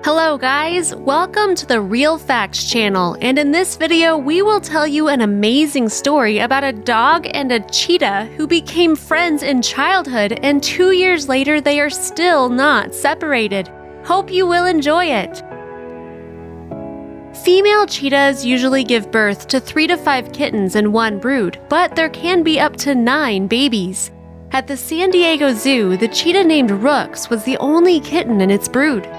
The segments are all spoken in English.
Hello guys, welcome to the Real Facts channel, and in this video we will tell you an amazing story about a dog and a cheetah who became friends in childhood and 2 years later they are still not separated. Hope you will enjoy it. Female cheetahs usually give birth to 3 to 5 kittens in one brood, but there can be up to 9 babies. At the San Diego Zoo, the cheetah named Rooks was the only kitten in its brood.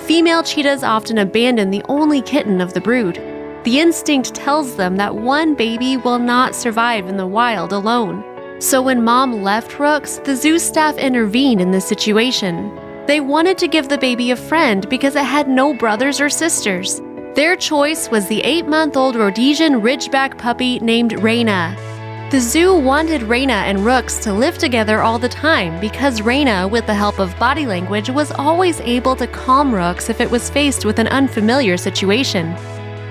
Female cheetahs often abandon the only kitten of the brood. The instinct tells them that one baby will not survive in the wild alone. So when mom left Rooks, the zoo staff intervened in this situation. They wanted to give the baby a friend because it had no brothers or sisters. Their choice was the 8-month-old Rhodesian Ridgeback puppy named Raina. The zoo wanted Raina and Rooks to live together all the time because Raina, with the help of body language, was always able to calm Rooks if it was faced with an unfamiliar situation.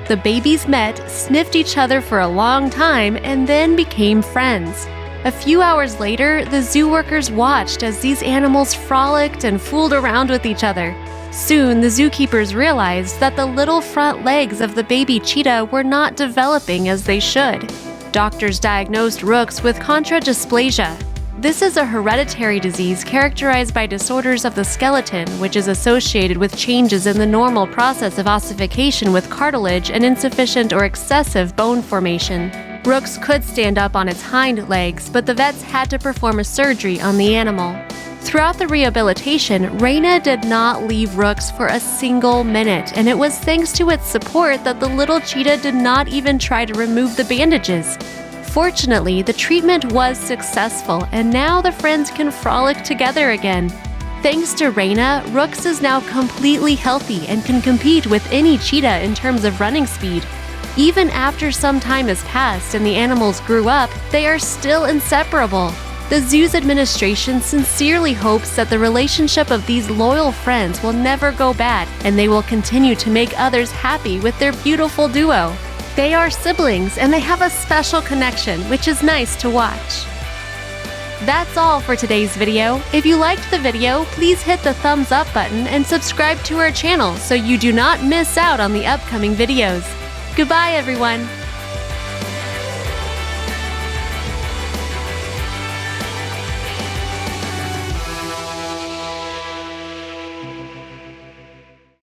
The babies met, sniffed each other for a long time, and then became friends. A few hours later, the zoo workers watched as these animals frolicked and fooled around with each other. Soon, the zookeepers realized that the little front legs of the baby cheetah were not developing as they should. Doctors diagnosed Rooks with contra-dysplasia. This is a hereditary disease characterized by disorders of the skeleton, which is associated with changes in the normal process of ossification with cartilage and insufficient or excessive bone formation. Rooks could stand up on its hind legs, but the vets had to perform a surgery on the animal. Throughout the rehabilitation, Raina did not leave Rooks for a single minute, and it was thanks to its support that the little cheetah did not even try to remove the bandages. Fortunately, the treatment was successful, and now the friends can frolic together again. Thanks to Raina, Rooks is now completely healthy and can compete with any cheetah in terms of running speed. Even after some time has passed and the animals grew up, they are still inseparable. The zoo's administration sincerely hopes that the relationship of these loyal friends will never go bad, and they will continue to make others happy with their beautiful duo. They are siblings, and they have a special connection, which is nice to watch. That's all for today's video. If you liked the video, please hit the thumbs up button and subscribe to our channel so you do not miss out on the upcoming videos. Goodbye, everyone!